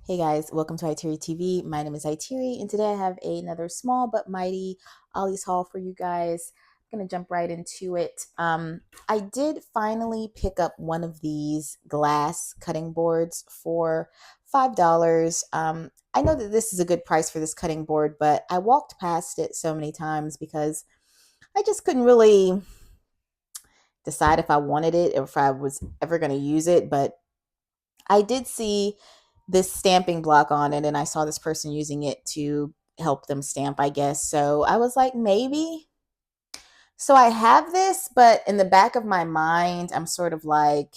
Hey guys, welcome to IteariTV. My name is Iteri, and today I have another small but mighty Ollie's haul for you guys. I'm gonna jump right into it. I did finally pick up one of these glass cutting boards for $5. I know that this is a good price for this cutting board, but I walked past it so many times because I just couldn't really decide if I wanted it or if I was ever gonna use it. But I did see this stamping block on it, and I saw this person using it to help them stamp, I guess. So I was like, maybe. So I have this, but in the back of my mind, I'm sort of like,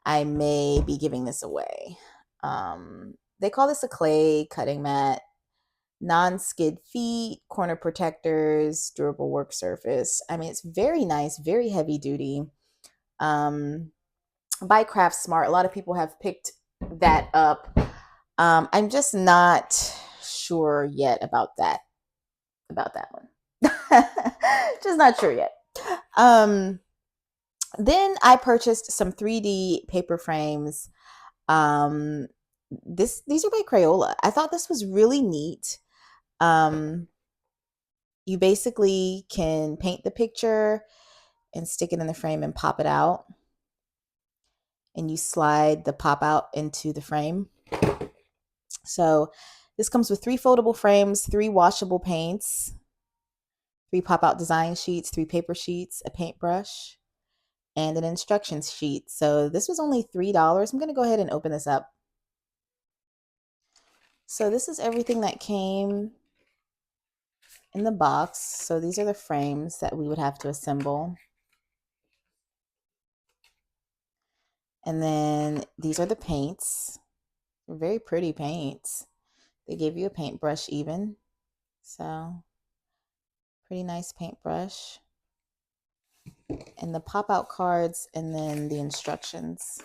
I may be giving this away. They call this a clay cutting mat, non skid feet, corner protectors, durable work surface. I mean, it's very nice, very heavy duty. Um, by Craft Smart, a lot of people have picked that up. I'm just not sure yet about that one. Just not sure yet. Um, then I purchased some 3D paper frames. Um, these are by Crayola. I thought this was really neat. Um, you basically can paint the picture and stick it in the frame and pop it out, and you slide the pop out into the frame. So this comes with 3 foldable frames, 3 washable paints, 3 pop-out design sheets, 3 paper sheets, a paintbrush, and an instructions sheet. So this was only $3. I'm going to go ahead and open this up. So this is everything that came in the box. So these are the frames that we would have to assemble. And then these are the paints. They're very pretty paints. They gave you a paintbrush even. So pretty nice paintbrush. And the pop-out cards, and then the instructions.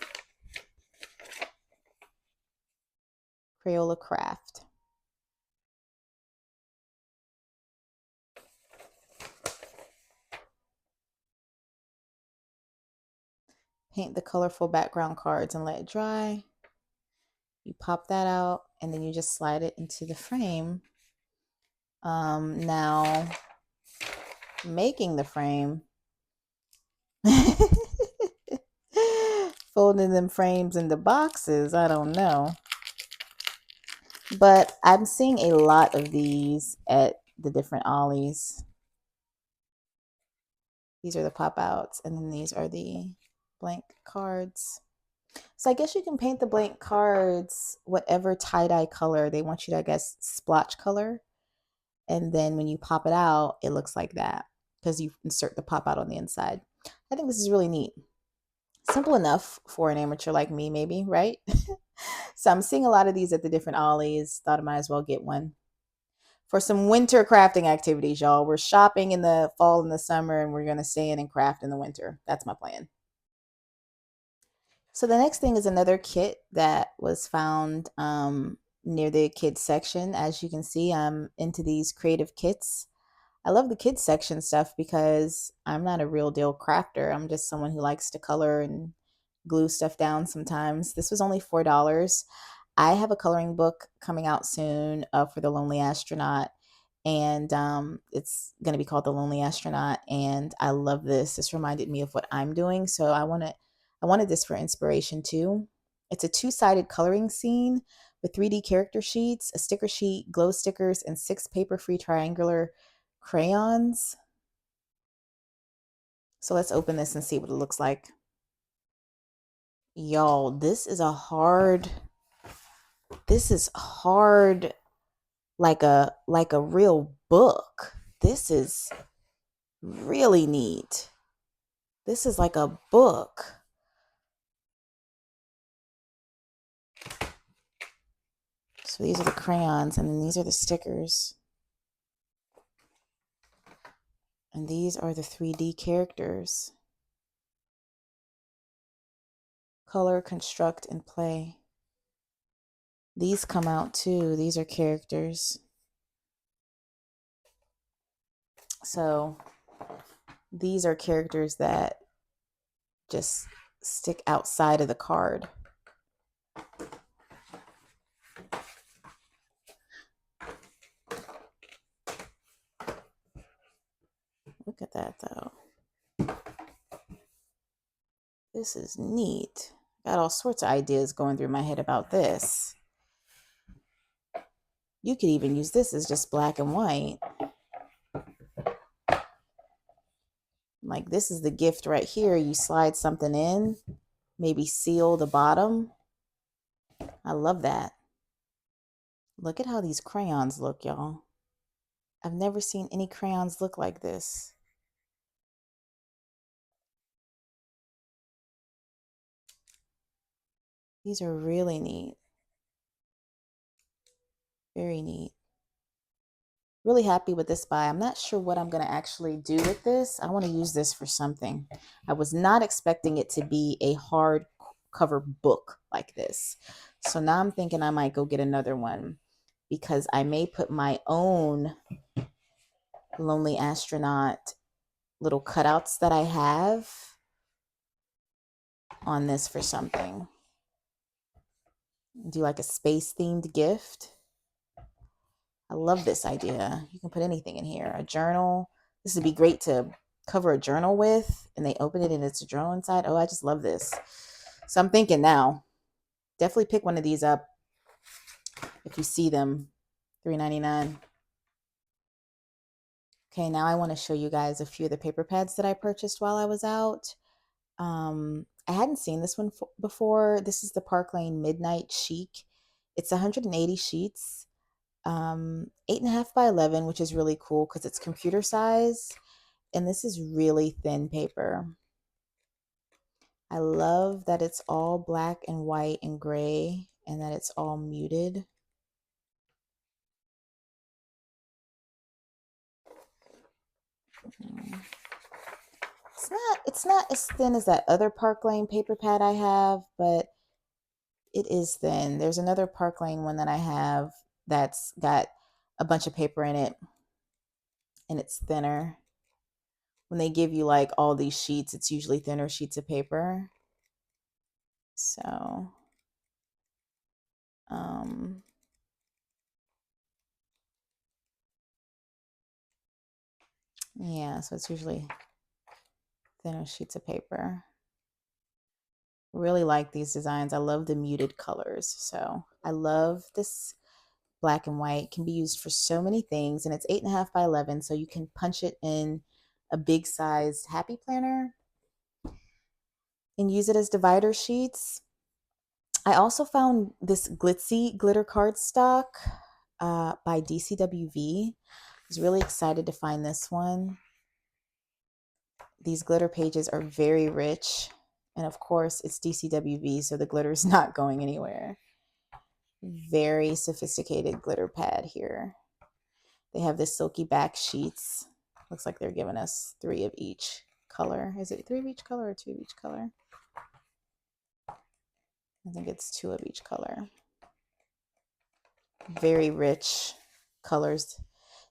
Crayola Craft. Paint the colorful background cards and let it dry. You pop that out, and then you just slide it into the frame. Now, making the frame, folding them frames into boxes, I don't know. But I'm seeing a lot of these at the different Ollies. These are the pop outs, and then these are the blank cards. So I guess you can paint the blank cards whatever tie-dye color they want you to, I guess, splotch color. And then when you pop it out, it looks like that because you insert the pop out on the inside. I think this is really neat. Simple enough for an amateur like me, maybe, right? So I'm seeing a lot of these at the different Ollies. Thought I might as well get one for some winter crafting activities, y'all. We're shopping in the fall and the summer, and we're going to stay in and craft in the winter. That's my plan. So the next thing is another kit that was found near the kids section. As you can see, I'm into these creative kits. I love the kids section stuff because I'm not a real deal crafter. I'm just someone who likes to color and glue stuff down sometimes. This was only $4. I have a coloring book coming out soon for the Lonely Astronaut, and it's going to be called The Lonely Astronaut. And I love this. This reminded me of what I'm doing, so I wanted this for inspiration too. It's a two-sided coloring scene with 3D character sheets, a sticker sheet, glow stickers, and 6 paper-free triangular crayons. So let's open this and see what it looks like. Y'all, this is hard like a real book. This is really neat. This is like a book. So these are the crayons, and then these are the stickers. And these are the 3D characters. Color, construct, and play. These come out too. These are characters. So these are characters that just stick outside of the card. Look at that though. This is neat. Got all sorts of ideas going through my head about this. You could even use this as just black and white. Like this is the gift right here. You slide something in, maybe seal the bottom. I love that. Look at how these crayons look, y'all. I've never seen any crayons look like this. These are really neat. Very neat. Really happy with this buy. I'm not sure what I'm going to actually do with this. I want to use this for something. I was not expecting it to be a hard cover book like this. So now I'm thinking I might go get another one because I may put my own Lonely Astronaut little cutouts that I have on this for something. Do like a space themed gift. I love this idea. You can put anything in here. A journal. This would be great to cover a journal with, and they open it and it's a journal inside. Oh, I just love this. So I'm thinking now, definitely pick one of these up if you see them. $3.99. Okay, now I want to show you guys a few of the paper pads that I purchased while I was out. I hadn't seen this one before. This is the Park Lane Midnight Chic. It's 180 sheets. 8.5 by 11, which is really cool because it's computer size, and this is really thin paper. I love that it's all black and white and gray and that it's all muted. It's not as thin as that other Park Lane paper pad I have, but it is thin. There's another Park Lane one that I have that's got a bunch of paper in it and it's thinner. When they give you like all these sheets, it's usually thinner sheets of paper. So, yeah, so it's usually thinner sheets of paper. Really like these designs. I love the muted colors. So I love this black and white. It can be used for so many things, and it's 8.5 by 11, so you can punch it in a big sized happy planner and use it as divider sheets. I also found this glitzy glitter cardstock by DCWV. I was really excited to find this one. These glitter pages are very rich, and of course it's DCWV, so the glitter is not going anywhere. Very sophisticated glitter pad here. They have this silky back sheets. Looks like they're giving us 3 of each color. Is it 3 of each color or 2 of each color? I think it's 2 of each color. Very rich colors.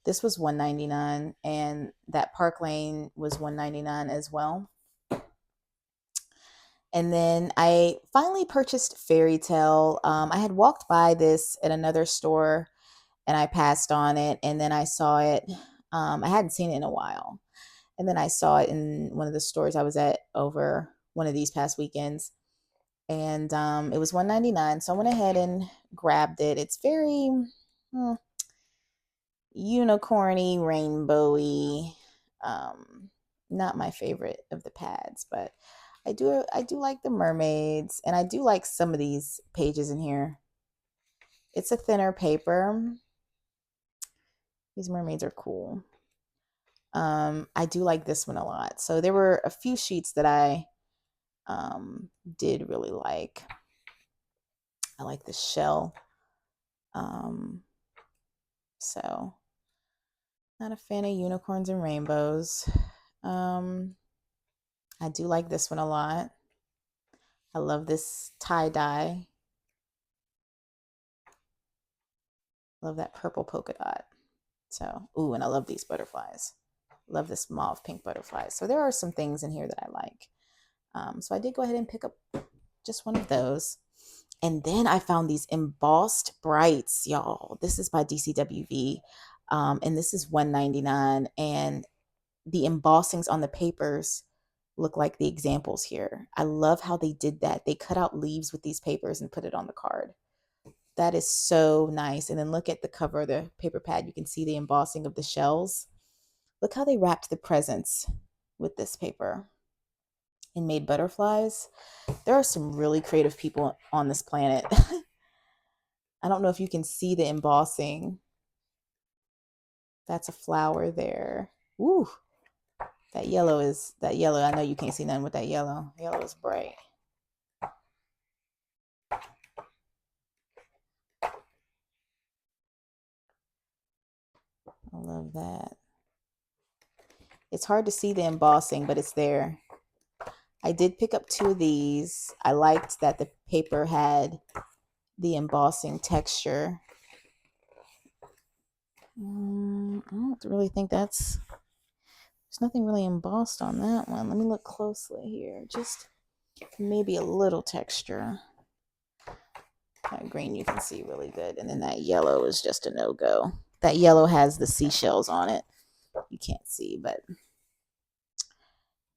This was $1.99, and that Park Lane was $1.99 as well. And then I finally purchased Fairy Tale. I had walked by this at another store and I passed on it, and then I saw it. I hadn't seen it in a while, and then I saw it in one of the stores I was at over one of these past weekends, and it was $1.99. So I went ahead and grabbed it. It's very unicorny, rainbowy. Not my favorite of the pads, but I do like the mermaids, and I do like some of these pages in here. It's a thinner paper. These mermaids are cool. I do like this one a lot. So there were a few sheets that I did really like. I like the shell. So not a fan of unicorns and rainbows. I do like this one a lot. I love this tie-dye. Love that purple polka dot. So, ooh, and I love these butterflies. Love this mauve pink butterflies. So there are some things in here that I like. So I did go ahead and pick up just one of those. And then I found these embossed brights, y'all. This is by DCWV. And this is $1.99. And the embossings on the papers look like the examples here. I love how they did that. They cut out leaves with these papers and put it on the card. That is so nice. And then look at the cover of the paper pad. You can see the embossing of the shells. Look how they wrapped the presents with this paper and made butterflies. There are some really creative people on this planet. I don't know if you can see the embossing. That's a flower there. Ooh, that yellow. I know you can't see nothing with that yellow. Yellow is bright. I love that. It's hard to see the embossing, but it's there. I did pick up 2 of these. I liked that the paper had the embossing texture. I don't really think there's nothing really embossed on that one. Let me look closely here. Just maybe a little texture. That green you can see really good. And then that yellow is just a no-go. That yellow has the seashells on it. You can't see, but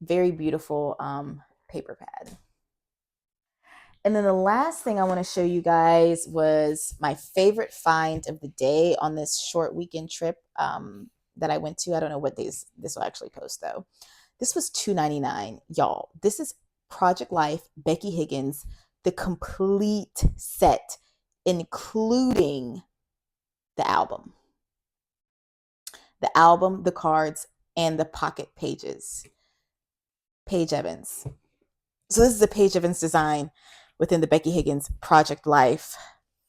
very beautiful paper pad. And then the last thing I want to show you guys was my favorite find of the day on this short weekend trip that I went to. I don't know what days this will actually post though. This was $2.99, y'all. This is Project Life, Becky Higgins, the complete set, including the album. The album, the cards, and the pocket pages. Paige Evans. So this is a Paige Evans design within the Becky Higgins Project Life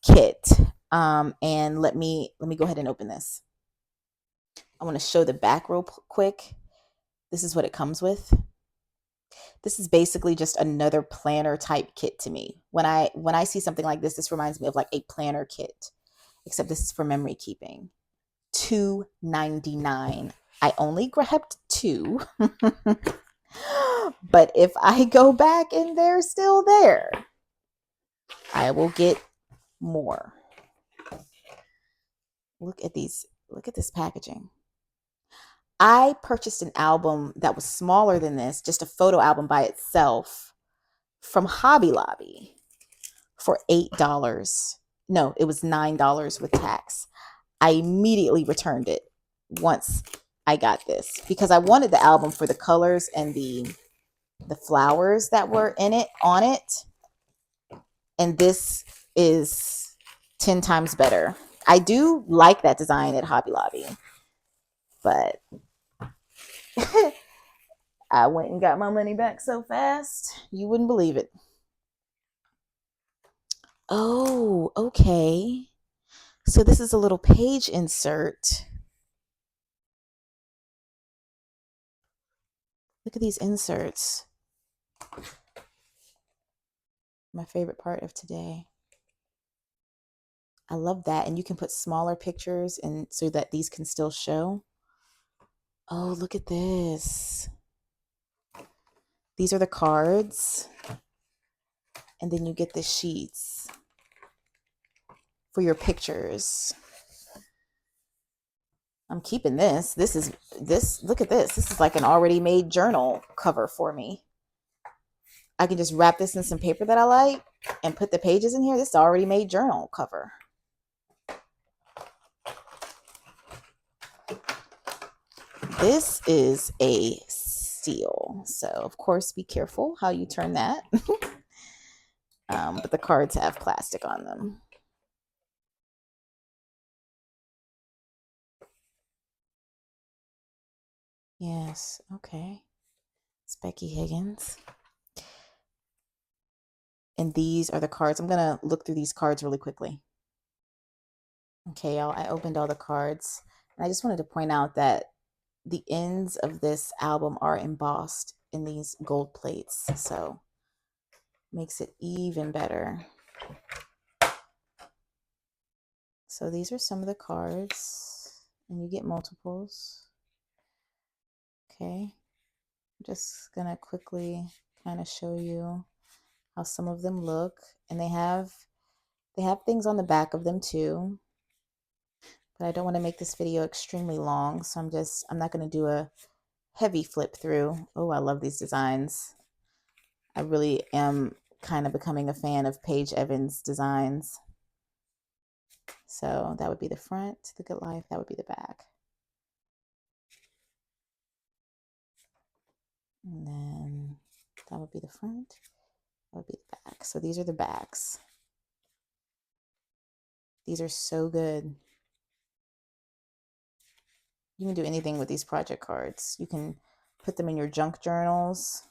kit. And let me go ahead and open this. I want to show the back real quick. This is what it comes with. This is basically just another planner type kit to me. When I see something like this reminds me of like a planner kit, except this is for memory keeping. $2.99. I only grabbed 2. But if I go back and they're still there, I will get more. Look at these. Look at this packaging. I purchased an album that was smaller than this, just a photo album by itself, from Hobby Lobby for $8. No, it was $9 with tax. I immediately returned it once I got this because I wanted the album for the colors and the flowers that were in it, on it. And this is 10 times better. I do like that design at Hobby Lobby, but I went and got my money back so fast, you wouldn't believe it. Oh, okay. So this is a little page insert. Look at these inserts. My favorite part of today. I love that. And you can put smaller pictures and so that these can still show. Oh, look at this. These are the cards. And then you get the sheets for your pictures. I'm keeping this. Look at this. This is like an already made journal cover for me. I can just wrap this in some paper that I like and put the pages in here. This is already made journal cover. This is a seal. So, of course, be careful how you turn that. But the cards have plastic on them. Yes, okay. It's Becky Higgins. And these are the cards. I'm going to look through these cards really quickly. Okay, y'all, I opened all the cards. And I just wanted to point out that the ends of this album are embossed in these gold plates. So, makes it even better. So these are some of the cards. And you get multiples. Okay. I'm just going to quickly kind of show you how some of them look. And they have things on the back of them too. But I don't want to make this video extremely long, so I'm not going to do a heavy flip through. Oh, I love these designs. I really am kind of becoming a fan of Paige Evans' designs. So that would be the front, The Good Life. That would be the back. And then that would be the front. That would be the back. So these are the backs. These are so good. You can do anything with these project cards. You can put them in your junk journals,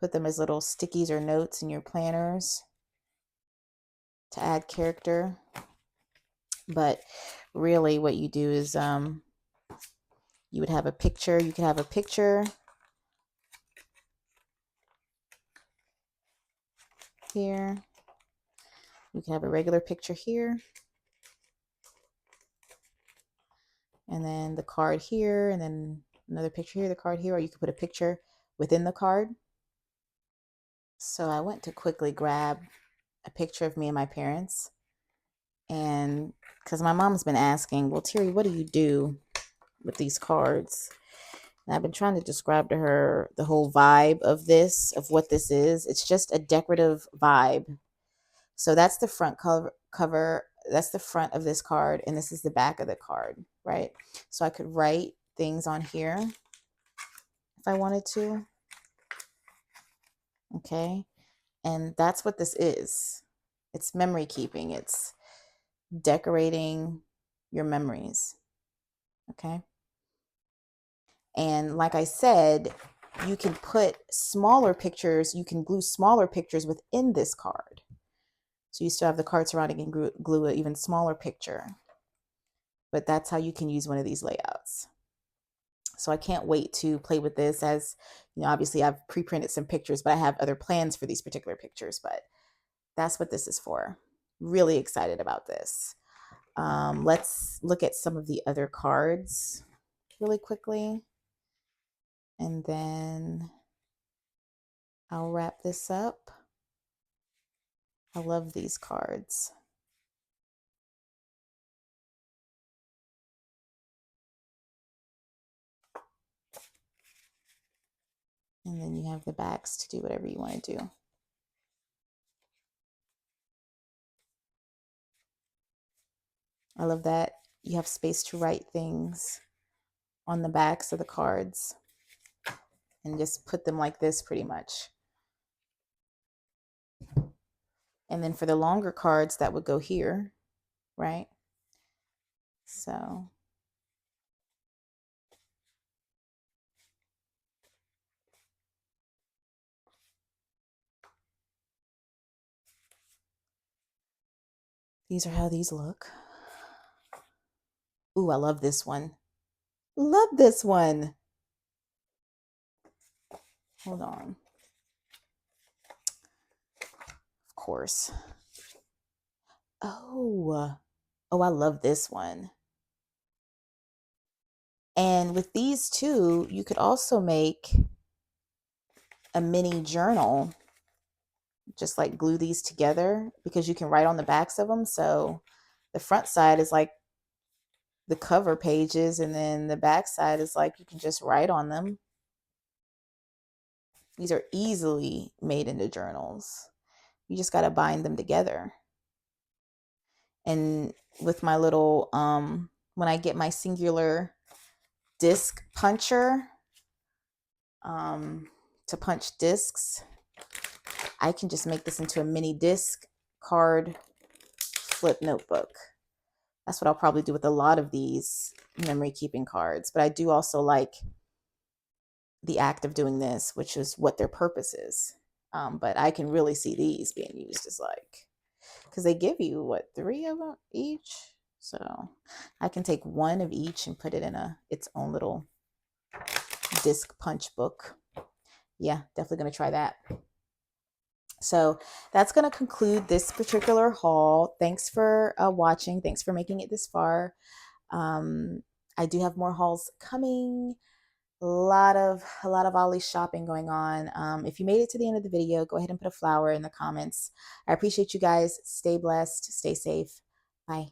put them as little stickies or notes in your planners to add character. But really what you do is you would have a picture. You could have a picture here. You can have a regular picture here. And then the card here, and then another picture here, the card here, or you could put a picture within the card. So I went to quickly grab a picture of me and my parents. And because my mom's been asking, well, Terry, what do you do with these cards? And I've been trying to describe to her the whole vibe of this, of what this is. It's just a decorative vibe. So that's the front cover. That's the front of this card, and this is the back of the card, right? So I could write things on here if I wanted to. Okay. And that's what this is. It's memory keeping. It's decorating your memories. Okay. And like I said, you can put smaller pictures, you can glue smaller pictures within this card. So you still have the card surrounding and glue an even smaller picture. But that's how you can use one of these layouts. So I can't wait to play with this. As you know, obviously I've pre-printed some pictures, but I have other plans for these particular pictures, but that's what this is for. Really excited about this. Let's look at some of the other cards really quickly, and then I'll wrap this up. I love these cards. And then you have the backs to do whatever you want to do. I love that you have space to write things on the backs of the cards and just put them like this pretty much. And then for the longer cards, that would go here, right? So these are how these look. Ooh, I love this one. Love this one. Hold on. Of course. Oh, I love this one. And with these two, you could also make a mini journal. Just like glue these together because you can write on the backs of them. So the front side is like the cover pages, and then the back side is like you can just write on them. These are easily made into journals. You just got to bind them together. And with my little when I get my singular disc puncher to punch discs, I can just make this into a mini disc card flip notebook. That's what I'll probably do with a lot of these memory keeping cards. But I do also like the act of doing this, which is what their purpose is. But I can really see these being used as like, because they give you what, 3 of them each. So I can take one of each and put it in its own little disc punch book. Yeah, definitely going to try that. So that's going to conclude this particular haul. Thanks for watching. Thanks for making it this far. I do have more hauls coming. A lot of Ollie shopping going on. If you made it to the end of the video, go ahead and put a flower in the comments. I appreciate you guys. Stay blessed. Stay safe. Bye.